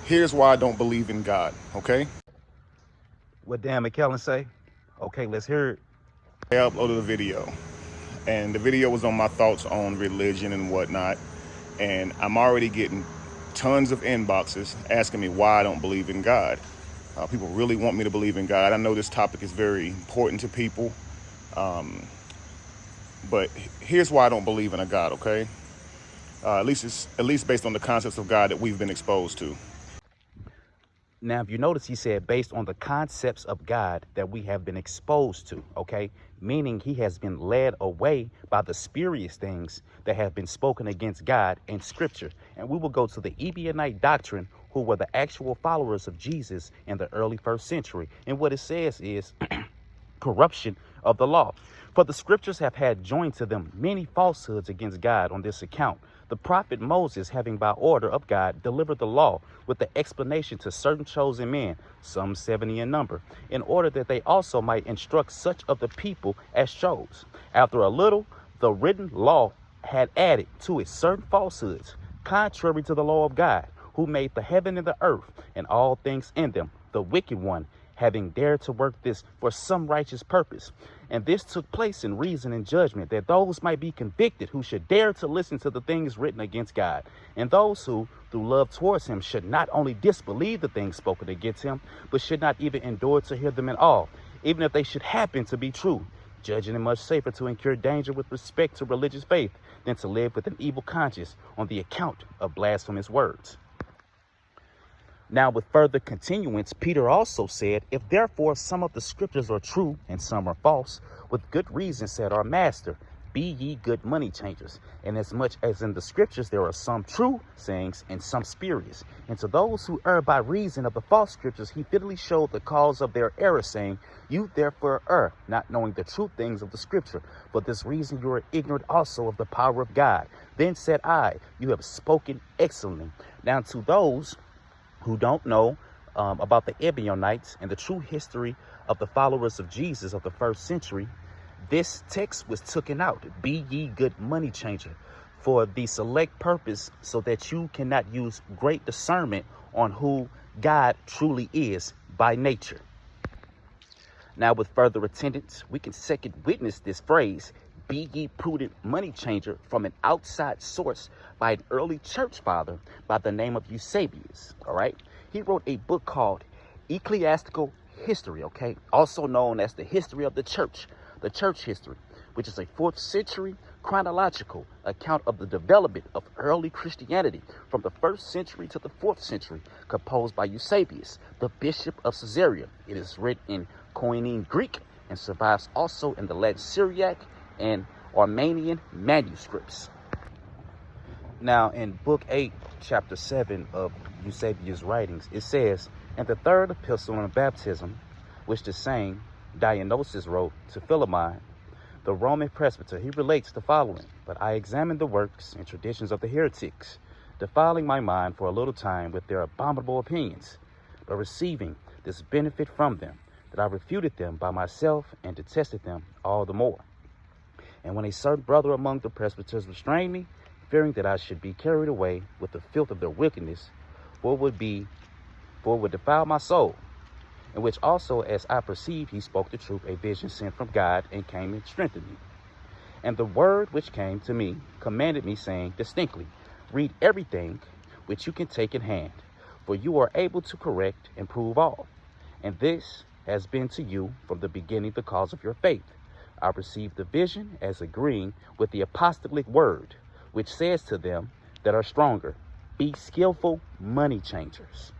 Here's why I don't believe in God, okay? What Dan McKellen say? Okay, let's hear it. I uploaded a video, and the video was on my thoughts on religion and whatnot. And I'm already getting tons of inboxes asking me why I don't believe in God. People really want me to believe in God. I know this topic is very important to people, but here's why I don't believe in a God, okay? At least based on the concepts of God that we've been exposed to. Now, if you notice, he said based on the concepts of God that we have been exposed to, okay? Meaning he has been led away by the spurious things that have been spoken against God in scripture. And we will go to the Ebionite doctrine, who were the actual followers of Jesus in the early first century. And what it says is corruption of the law. For the scriptures have had joined to them many falsehoods against God on this account. The prophet Moses, having by order of God delivered the law with the explanation to certain chosen men, some 70 in number, in order that they also might instruct such of the people as chose. After a little, the written law had added to it certain falsehoods, contrary to the law of God, who made the heaven and the earth and all things in them, the wicked one, having dared to work this for some righteous purpose. And this took place in reason and judgment, that those might be convicted who should dare to listen to the things written against God, and those who, through love towards him, should not only disbelieve the things spoken against him, but should not even endure to hear them at all, even if they should happen to be true, judging it much safer to incur danger with respect to religious faith than to live with an evil conscience on the account of blasphemous words. Now, with further continuance, Peter also said, if therefore some of the scriptures are true and some are false, with good reason said our master, be ye good money changers. And as much as in the scriptures there are some true sayings and some spurious. And to those who err by reason of the false scriptures, he fitly showed the cause of their error, saying, you therefore err, not knowing the true things of the scripture. For this reason you are ignorant also of the power of God. Then said I, you have spoken excellently. Now to those who don't know about the Ebionites and the true history of the followers of Jesus of the first century, this text was taken out, be ye good money changer, for the select purpose so that you cannot use great discernment on who God truly is by nature. Now, with further attendance, we can second witness this phrase, be ye prudent money changer, from an outside source by an early church father by the name of Eusebius. All right. He wrote a book called Ecclesiastical History, okay, also known as the History of the Church history, which is a 4th century chronological account of the development of early Christianity from the 1st century to the 4th century, composed by Eusebius, the bishop of Caesarea. It is written in Koine Greek and survives also in the Latin Syriac and Armenian manuscripts. Now, in Book 8, Chapter 7 of Eusebius' writings, it says, in the third epistle on baptism, which the same Dionysius wrote to Philemon, the Roman presbyter, he relates the following, but I examined the works and traditions of the heretics, defiling my mind for a little time with their abominable opinions, but receiving this benefit from them, that I refuted them by myself and detested them all the more. And when a certain brother among the presbyters restrained me, fearing that I should be carried away with the filth of their wickedness, for it would defile my soul, in which also, as I perceived, he spoke the truth, a vision sent from God, and came and strengthened me. And the word which came to me commanded me, saying distinctly, read everything which you can take in hand, for you are able to correct and prove all. And this has been to you from the beginning the cause of your faith. I received the vision as agreeing with the apostolic word, which says to them that are stronger, be skillful money changers.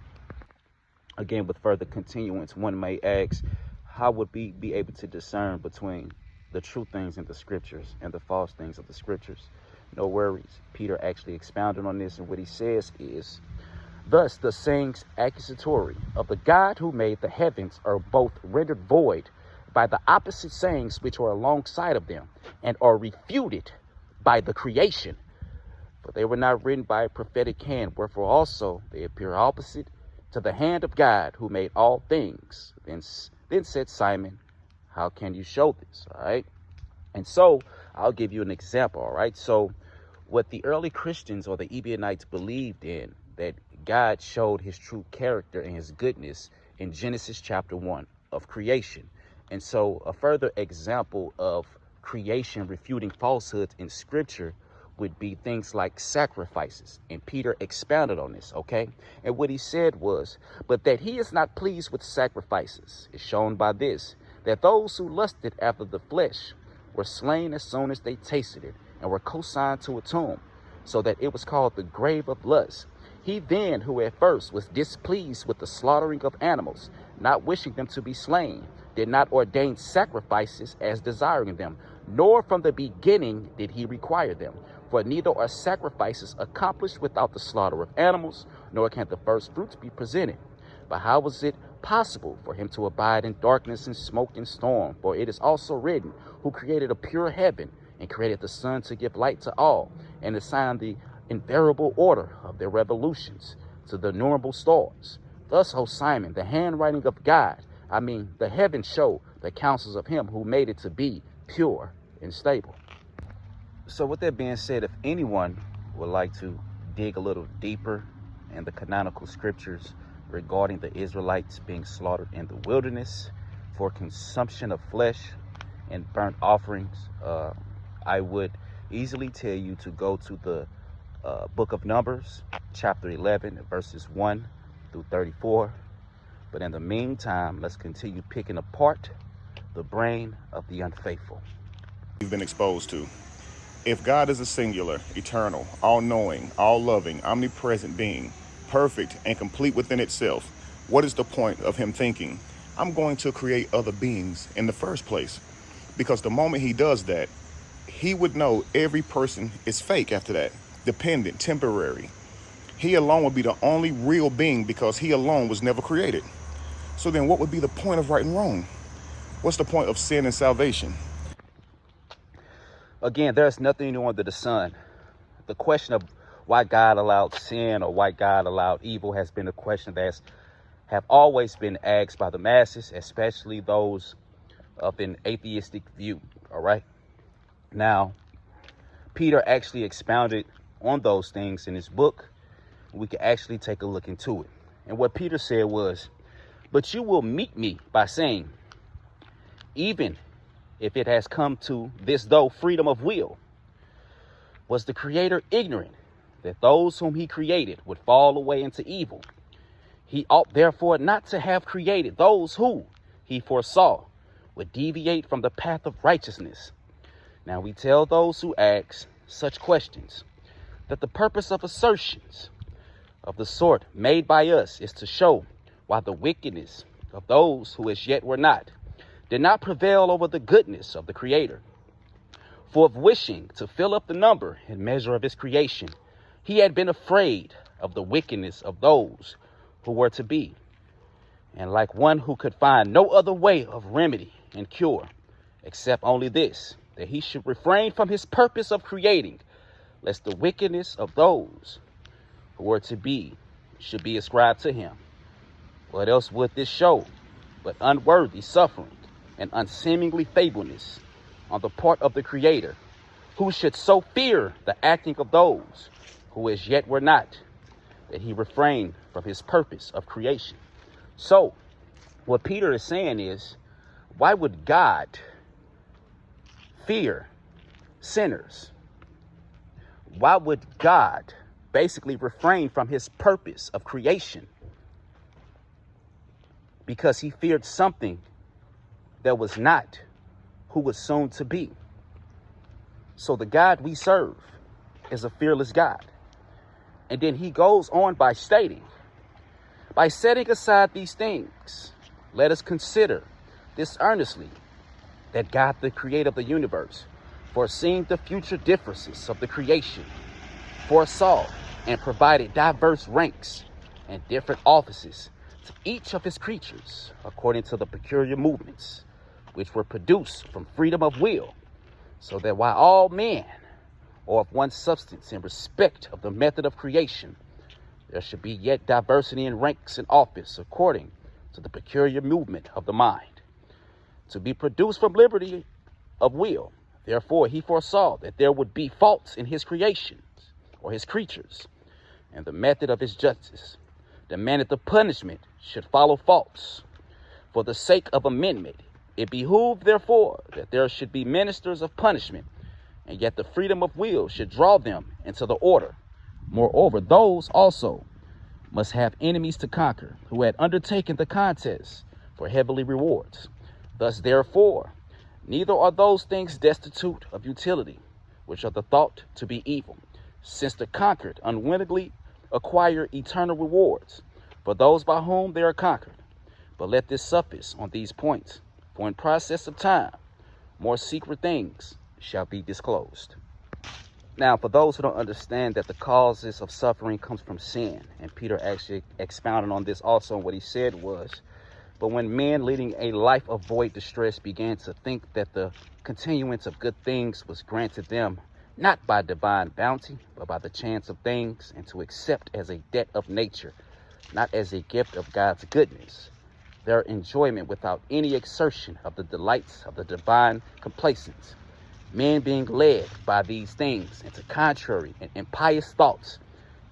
Again, with further continuance, one may ask, how would we be able to discern between the true things in the scriptures and the false things of the scriptures? No worries. Peter actually expounded on this, and what he says is, thus the sayings accusatory of the God who made the heavens are both rendered void by the opposite sayings which are alongside of them, and are refuted by the creation. For they were not written by a prophetic hand, wherefore also they appear opposite to the hand of God who made all things. Then said Simon, how can you show this? All right. And so I'll give you an example. All right. So what the early Christians or the Ebionites believed in, that God showed his true character and his goodness in Genesis chapter 1 of creation. And so a further example of creation refuting falsehoods in scripture would be things like sacrifices. And Peter expounded on this, okay? And what he said was, but that he is not pleased with sacrifices is shown by this, that those who lusted after the flesh were slain as soon as they tasted it and were consigned to a tomb, so that it was called the grave of lust. He then, who at first was displeased with the slaughtering of animals, not wishing them to be slain, did not ordain sacrifices as desiring them, nor from the beginning did he require them. For neither are sacrifices accomplished without the slaughter of animals, nor can the first fruits be presented. But how was it possible for him to abide in darkness and smoke and storm? For it is also written, who created a pure heaven and created the sun to give light to all, and assigned the invariable order of their revolutions to the innumerable stars. Thus, O Simon, the handwriting of God, the heavens show the counsels of him who made it to be pure and stable. So with that being said, if anyone would like to dig a little deeper in the canonical scriptures regarding the Israelites being slaughtered in the wilderness for consumption of flesh and burnt offerings, I would easily tell you to go to the book of Numbers, chapter 11, verses 1 through 34. But in the meantime, let's continue picking apart the brain of the unfaithful. You've been exposed to. If God is a singular, eternal, all-knowing, all-loving, omnipresent being, perfect and complete within itself, what is the point of him thinking, I'm going to create other beings in the first place? Because the moment he does that, he would know every person is fake after that, dependent, temporary. He alone would be the only real being because he alone was never created. So then what would be the point of right and wrong? What's the point of sin and salvation? Again, there's nothing new under the sun. The question of why God allowed sin or why God allowed evil has been a question that have always been asked by the masses, especially those of an atheistic view. All right. Now, Peter actually expounded on those things in his book. We can actually take a look into it. And what Peter said was, but you will meet me by saying, even if it has come to this, though freedom of will, was the Creator ignorant that those whom he created would fall away into evil? He ought therefore not to have created those who he foresaw would deviate from the path of righteousness. Now we tell those who ask such questions that the purpose of assertions of the sort made by us is to show why the wickedness of those who as yet were not did not prevail over the goodness of the Creator. For of wishing to fill up the number and measure of his creation, he had been afraid of the wickedness of those who were to be. And like one who could find no other way of remedy and cure, except only this, that he should refrain from his purpose of creating, lest the wickedness of those who were to be should be ascribed to him. What else would this show but unworthy suffering and unseemly feebleness on the part of the Creator, who should so fear the acting of those who as yet were not, that he refrained from his purpose of creation? So what Peter is saying is, why would God fear sinners? Why would God basically refrain from his purpose of creation? Because he feared something that was not who was soon to be. So the God we serve is a fearless God. And then he goes on by stating, by setting aside these things, let us consider this earnestly, that God, the creator of the universe, foreseeing the future differences of the creation, foresaw and provided diverse ranks and different offices to each of his creatures according to the peculiar movements which were produced from freedom of will, so that while all men are of one substance in respect of the method of creation, there should be yet diversity in ranks and office according to the peculiar movement of the mind, to be produced from liberty of will. Therefore he foresaw that there would be faults in his creations or his creatures, and the method of his justice demanded the punishment should follow faults. For the sake of amendment, it behooved, therefore, that there should be ministers of punishment, and yet the freedom of will should draw them into the order. Moreover, those also must have enemies to conquer, who had undertaken the contest for heavenly rewards. Thus, therefore, neither are those things destitute of utility, which are the thought to be evil, since the conquered unwittingly acquire eternal rewards for those by whom they are conquered. But let this suffice on these points, for in process of time, more secret things shall be disclosed. Now, for those who don't understand that the causes of suffering comes from sin, and Peter actually expounded on this also, what he said was, but when men leading a life of void distress began to think that the continuance of good things was granted them, not by divine bounty, but by the chance of things, and to accept as a debt of nature, not as a gift of God's goodness, their enjoyment without any exertion of the delights of the divine complacence, men being led by these things into contrary and impious thoughts,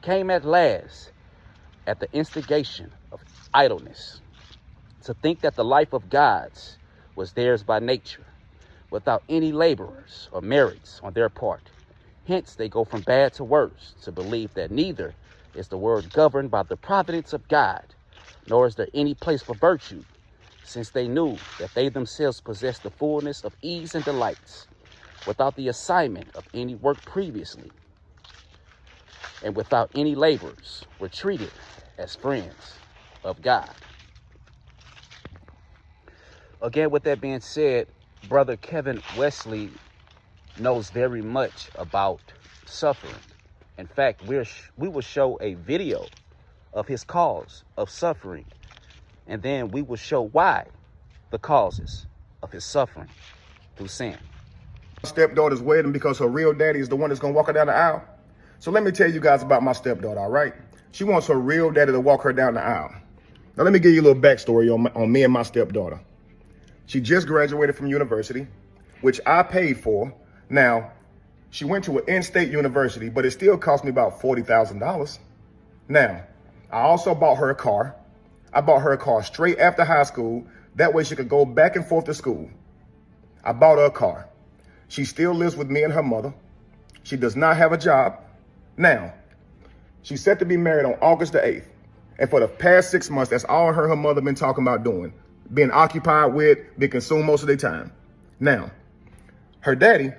came at last, at the instigation of idleness, to think that the life of God's was theirs by nature, without any laborers or merits on their part. Hence they go from bad to worse, to believe that neither is the world governed by the providence of God, nor is there any place for virtue, since they knew that they themselves possessed the fullness of ease and delights, without the assignment of any work previously, and without any labors, were treated as friends of God. Again, with that being said, Brother Kevin Wesley knows very much about suffering. In fact, we will show a video of his cause of suffering, and then we will show why the causes of his suffering through sin. Stepdaughter's wedding because her real daddy is the one that's gonna walk her down the aisle. So let me tell you guys about my stepdaughter, all right? She wants her real daddy to walk her down the aisle. Now let me give you a little backstory on me and my stepdaughter. She just graduated from university, which I paid for. Now, she went to an in-state university, but it still cost me about $40,000. Now, I also bought her a car. I bought her a car straight after high school. That way she could go back and forth to school. I bought her a car. She still lives with me and her mother. She does not have a job. Now, she's set to be married on August the 8th. And for the past 6 months, that's all her mother been talking about doing. Being occupied with, being consumed most of their time. Now, her daddy,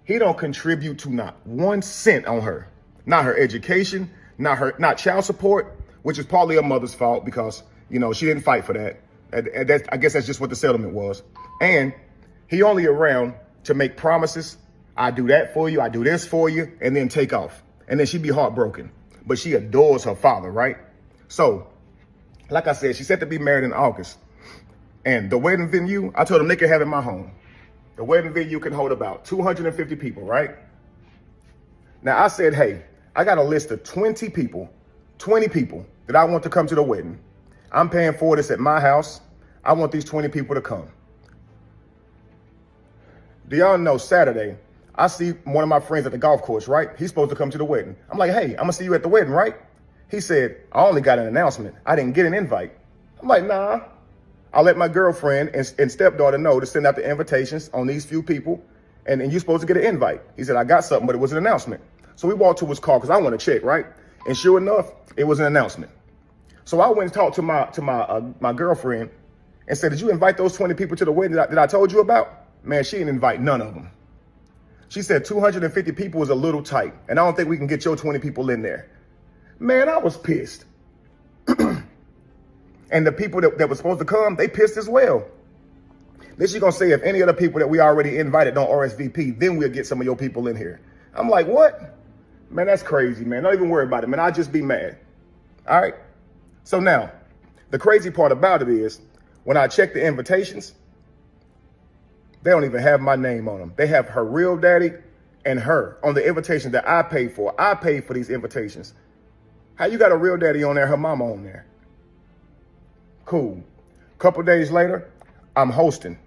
he don't contribute to not 1 cent on her. Not her education, not child support, which is partly her mother's fault because, you know, she didn't fight for that. I guess that's just what the settlement was. And he only around to make promises. I do that for you, I do this for you, and then take off. And then she'd be heartbroken. But she adores her father, right? So, like I said, she's set to be married in August. And the wedding venue, I told them they could have it in my home. The wedding venue can hold about 250 people, right? Now I said, hey, I got a list of 20 people that I want to come to the wedding. I'm paying for this at my house. I want these 20 people to come. Do y'all know Saturday, I see one of my friends at the golf course, right? He's supposed to come to the wedding. I'm like, hey, I'm gonna see you at the wedding, right? He said, I only got an announcement. I didn't get an invite. I'm like, nah. I'll let my girlfriend and stepdaughter know to send out the invitations on these few people, and you're supposed to get an invite. He said, I got something, but it was an announcement. So we walked to his car because I want to check, right? And sure enough, it was an announcement. So I went and talked to my girlfriend and said, did you invite those 20 people to the wedding that I told you about? Man, she didn't invite none of them. She said 250 people was a little tight, and I don't think we can get your 20 people in there. Man, I was pissed. And the people that were supposed to come, they pissed as well. Then she's gonna say if any of the people that we already invited don't RSVP, then we'll get some of your people in here. I'm like, what? Man, that's crazy, man. Don't even worry about it, man. I'll just be mad. All right? So now, the crazy part about it is, when I check the invitations, they don't even have my name on them. They have her real daddy and her on the invitation that I paid for. I paid for these invitations. How you got a real daddy on there, her mama on there? Cool. Couple days later, I'm hosting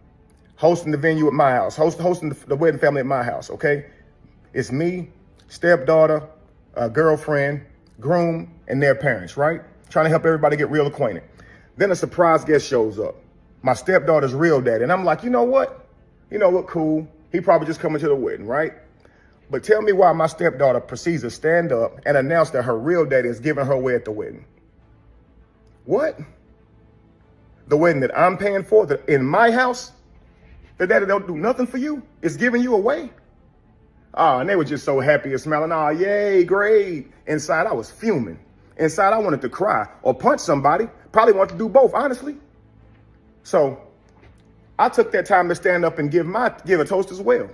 the venue at my house, hosting the wedding family at my house, okay? It's me, stepdaughter, girlfriend, groom, and their parents, right? Trying to help everybody get real acquainted. Then a surprise guest shows up, my stepdaughter's real dad. And I'm like, you know what? Cool. He probably just coming to the wedding, right? But tell me why my stepdaughter proceeds to stand up and announce that her real daddy is giving her away at the wedding. What? The wedding that I'm paying for, that in my house, the daddy don't do nothing for you, is giving you away? And they were just so happy and smiling. Yay, great. Inside, I was fuming. Inside, I wanted to cry or punch somebody. Probably wanted to do both, honestly. So I took that time to stand up and give a toast as well.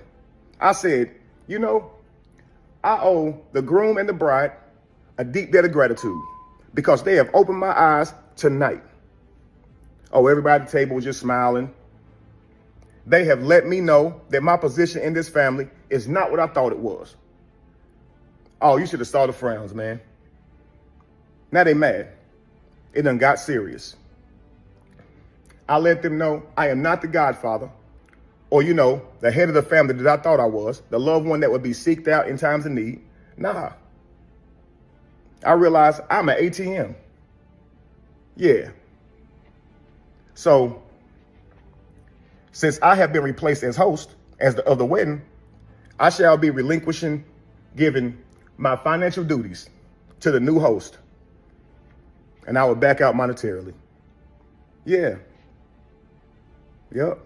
I said, I owe the groom and the bride a deep debt of gratitude because they have opened my eyes tonight. Oh, everybody at the table was just smiling. They have let me know that my position in this family is not what I thought it was. Oh, you should have saw the frowns, man. Now they mad. It done got serious. I let them know I am not the godfather or, the head of the family that I thought I was, the loved one that would be seeked out in times of need. Nah. I realized I'm an ATM. Yeah. So, since I have been replaced as host of the wedding, I shall be giving my financial duties to the new host. And I will back out monetarily. Yeah. Yep.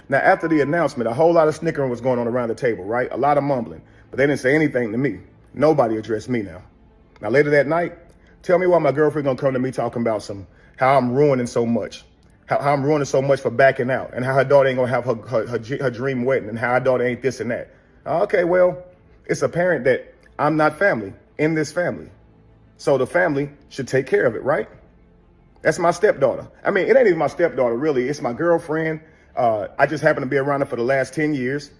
Now, after the announcement, a whole lot of snickering was going on around the table, right? A lot of mumbling, but they didn't say anything to me. Nobody addressed me now. Now, later that night, tell me why my girlfriend gonna come to me talking about how I'm ruining so much, how I'm ruining so much for backing out, and how her daughter ain't gonna have her dream wedding, and how her daughter ain't this and that. Okay, well, it's apparent that I'm not family in this family. So the family should take care of it, right? That's my stepdaughter. I mean, it ain't even my stepdaughter, really. It's my girlfriend. I just happen to be around her for the last 10 years.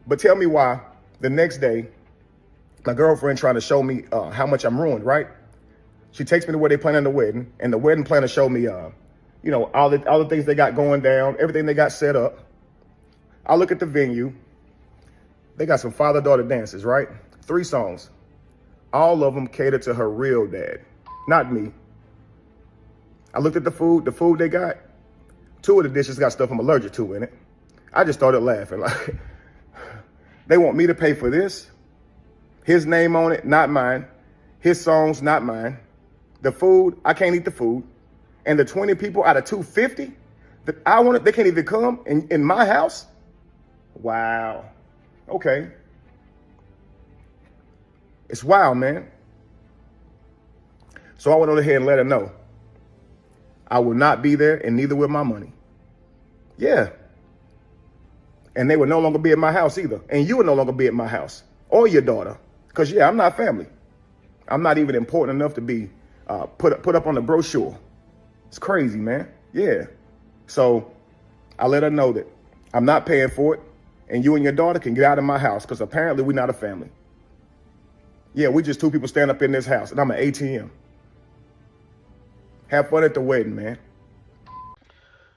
But tell me why the next day, my girlfriend trying to show me how much I'm ruined, right? She takes me to where they planning the wedding, and the wedding planner showed me, all the things they got going down, everything they got set up. I look at the venue. They got some father-daughter dances, right? 3 songs. All of them cater to her real dad, not me. I looked at the food they got. 2 of the dishes got stuff I'm allergic to in it. I just started laughing. Like, they want me to pay for this? His name on it, not mine. His songs, not mine. The food, I can't eat the food. And the 20 people out of 250 that I wanted, they can't even come in my house? Wow. Okay. It's wild, man. So I went on ahead and let her know I will not be there, and neither will my money. Yeah. And they will no longer be at my house either. And you will no longer be at my house or your daughter. Because, I'm not family. I'm not even important enough to be put up on the brochure. It's crazy, man. Yeah. So I let her know that I'm not paying for it, and you and your daughter can get out of my house because apparently we're not a family. Yeah, we just 2 people stand up in this house, and I'm an ATM. Have fun at the wedding, man.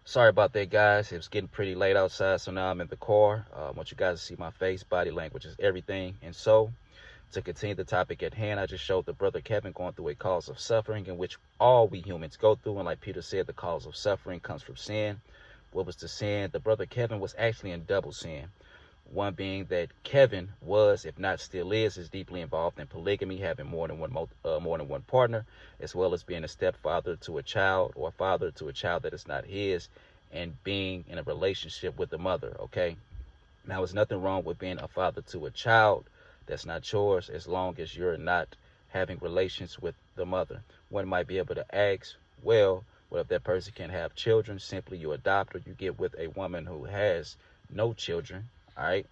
Sorry about that, guys. It was getting pretty late outside, so now I'm in the car. I want you guys to see my face, body language is everything. And so, to continue the topic at hand, I just showed the brother Kevin going through a cause of suffering in which all we humans go through. And like Peter said, the cause of suffering comes from sin. What was the sin? The brother Kevin was actually in double sin. One being that Kevin was, if not still is deeply involved in polygamy, having more than one partner, as well as being a stepfather to a child or a father to a child that is not his, and being in a relationship with the mother. Okay, now there's nothing wrong with being a father to a child that's not yours, as long as you're not having relations with the mother. One might be able to ask, well, what if that person can't have children? Simply you adopt, or you get with a woman who has no children. All right,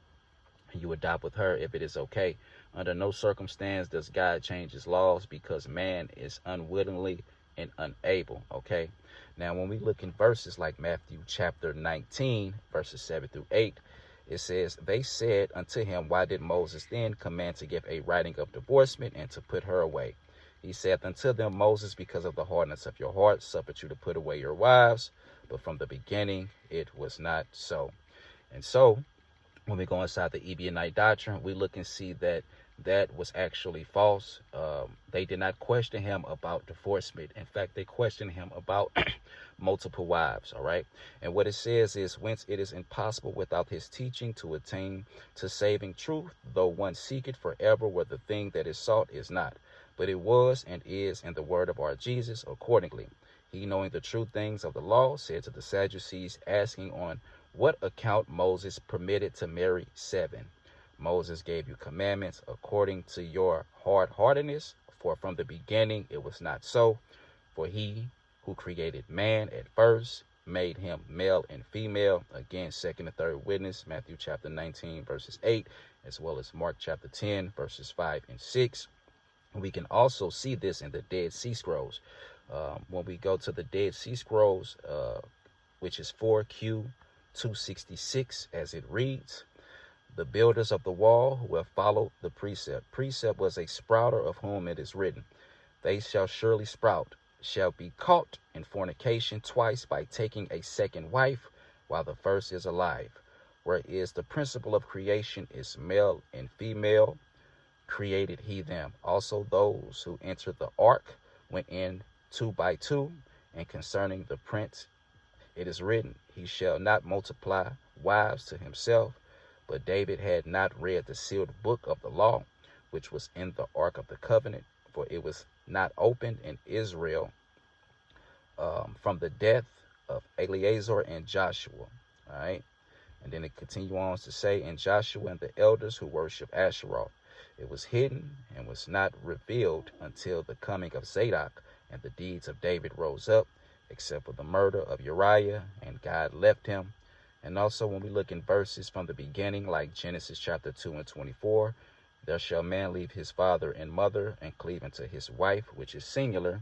and you adopt with her if it is okay. Under no circumstance does God change his laws because man is unwillingly and unable. Okay, now when we look in verses like Matthew chapter 19 verses 7 through 8, it says, they said unto him, why did Moses then command to give a writing of divorcement and to put her away? He saith unto them, Moses, because of the hardness of your heart, suffered you to put away your wives, but from the beginning it was not so. And so when we go inside the Ebionite doctrine, we look and see that that was actually false. They did not question him about divorcement. In fact, they questioned him about multiple wives. All right. And what it says is, whence it is impossible without his teaching to attain to saving truth, though one seek it forever, where the thing that is sought is not. But it was and is in the word of our Jesus accordingly. He, knowing the true things of the law, said to the Sadducees, asking on what account Moses permitted to marry 7. Moses gave you commandments according to your hard-heartedness, for from the beginning it was not so. For he who created man at first made him male and female. Again, second and third witness, Matthew chapter 19, verses 8, as well as Mark chapter 10, verses 5 and 6. We can also see this in the Dead Sea Scrolls. When we go to the Dead Sea Scrolls, which is 4Q 266, as it reads, the builders of the wall who have followed the precept. Precept was a sprouter, of whom it is written, they shall surely sprout, shall be caught in fornication twice by taking a second wife while the first is alive. Whereas the principle of creation is male and female, created he them. Also those who entered the ark went in 2 by 2, and concerning the prince it is written, he shall not multiply wives to himself. But David had not read the sealed book of the law, which was in the ark of the covenant, for it was not opened in Israel from the death of Eleazar and Joshua. All right. And then it continues on to say, and Joshua and the elders who worship Asheroth. It was hidden and was not revealed until the coming of Zadok, and the deeds of David rose up, except for the murder of Uriah, and God left him. And also when we look in verses from the beginning, like Genesis chapter 2 and 24, there shall man leave his father and mother and cleave unto his wife, which is singular,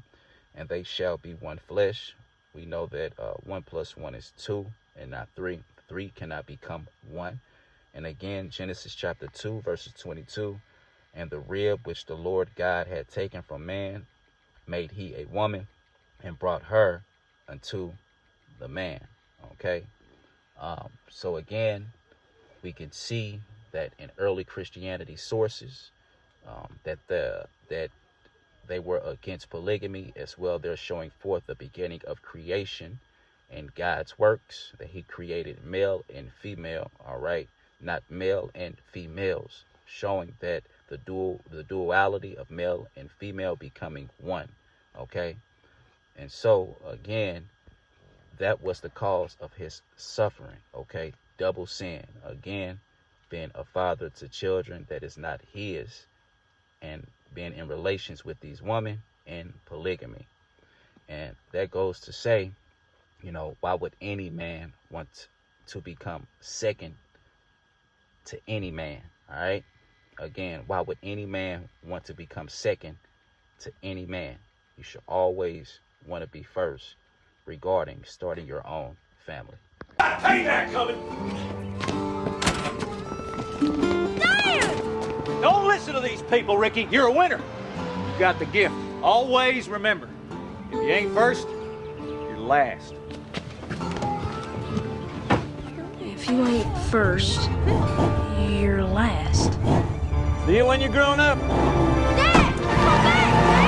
and they shall be one flesh. We know that 1 plus 1 is 2 and not 3. 3 cannot become 1. And again, Genesis chapter 2, verses 22, and the rib which the Lord God had taken from man made he a woman and brought her unto the man. Okay. So again, we can see that in early Christianity sources, that they were against polygamy as well. They're showing forth the beginning of creation and God's works, that he created male and female, all right, not male and females, showing that the duality of male and female becoming one. Okay. And so again, that was the cause of his suffering. Okay. Double sin. Again, being a father to children that is not his, and being in relations with these women in polygamy. And that goes to say, you know, why would any man want to become second to any man? All right. Again, why would any man want to become second to any man? You should always want to be first regarding starting your own family. Take that, coming! Dad! Don't listen to these people, Ricky. You're a winner. You got the gift. Always remember, if you ain't first, you're last. If you ain't first, you're last. See you when you're grown up. Dad! Come back!